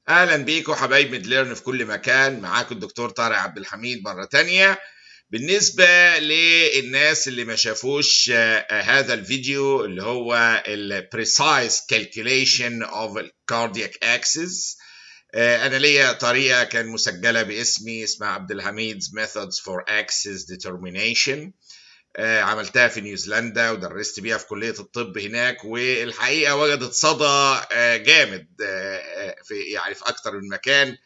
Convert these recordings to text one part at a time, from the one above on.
اهلا بيكم حبايب ميدليرن في كل مكان. معاكم الدكتور طارق عبد الحميد مره تانية. بالنسبه للناس اللي ما شافوش هذا الفيديو اللي هو ال precise calculation of cardiac axis، انا ليا طريقه كان مسجله باسمي اسمها عبد الحميد's methods for axis determination. عملتها في نيوزيلندا ودرست بيها في كلية الطب هناك، والحقيقة وجدت صدى جامد في أكتر من مكان.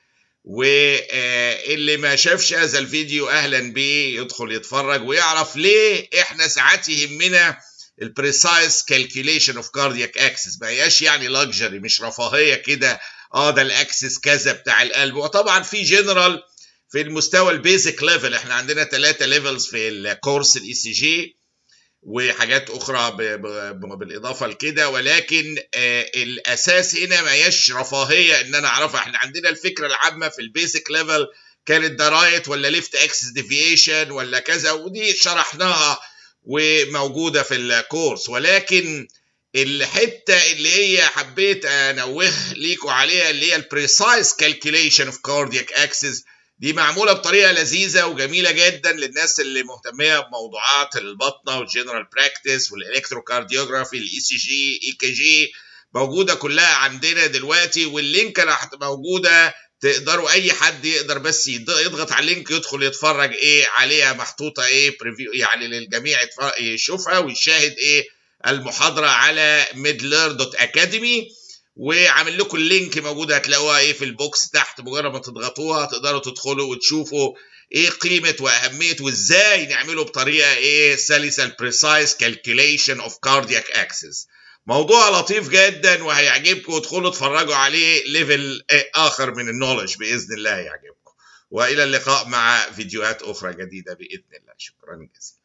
واللي ما شافش هذا الفيديو أهلا بيه يدخل يتفرج ويعرف ليه إحنا ساعات يهمنا البريسايز كالكوليشن اوف كاردياك اكسس. ما هياش يعني لاكجري، مش رفاهية كده ده الاكسس كذا بتاع القلب. وطبعا في جنرال في المستوى البيزك ليفل، احنا عندنا 3 ليفلز في الكورس الاي سي جي وحاجات اخرى بالاضافه لكده، ولكن الاساس هنا ما هياش رفاهيه ان انا اعرفها. احنا عندنا الفكره العامه في البيزك ليفل كانت ده رايت ولا ليفت اكسس ديفيشن ولا كذا، ودي شرحناها وموجوده في الكورس. ولكن الحته اللي هي حبيت انوه ليكم عليها اللي هي البريسايز كالكوليشن اوف كاردياك اكسس، دي معموله بطريقه لذيذه وجميله جدا للناس اللي مهتميه بموضوعات البطنه والجنرال براكتس والالكتروكارديوجرافي الاي سي جي اي كي جي. موجوده كلها عندنا دلوقتي، واللينك موجوده، تقدروا اي حد يقدر بس يضغط على اللينك يدخل يتفرج عليها، محطوطه بريفيو يعني للجميع يشوفها ويشاهد المحاضره على midler.academy. وعامل لكم اللينك موجود هتلاقوها في البوكس تحت، مجرد ما تضغطوها تقدروا تدخلوا وتشوفوا قيمه واهميه وازاي نعمله بطريقه سلسه البريسايز كالكوليشن اوف كاردياك اكسس. موضوع لطيف جدا وهيعجبكم، ادخلوا اتفرجوا عليه ليفل اخر من النولج باذن الله يعجبكم. والى اللقاء مع فيديوهات اخرى جديده باذن الله. شكرا جزيلا.